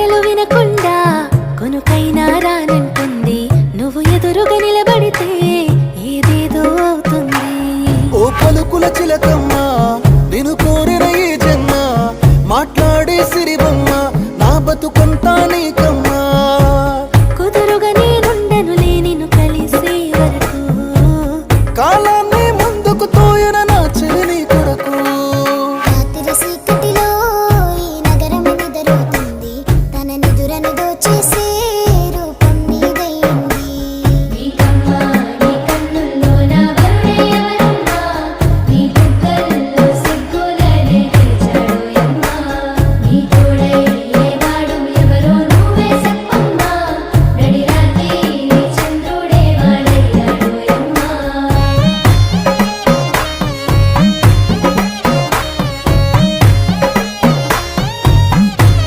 మాటలు వినకుండా కొనుకైనా రానంటుంది. నువ్వు ఎదురుగా నిలబడితే ఏదేదో అవుతుంది. ఓ పలుకుల చిలకమ్మ నేను కోరిన ఈ జన్మ, మాట్లాడే సిరిబొమ్మ నా బతుకం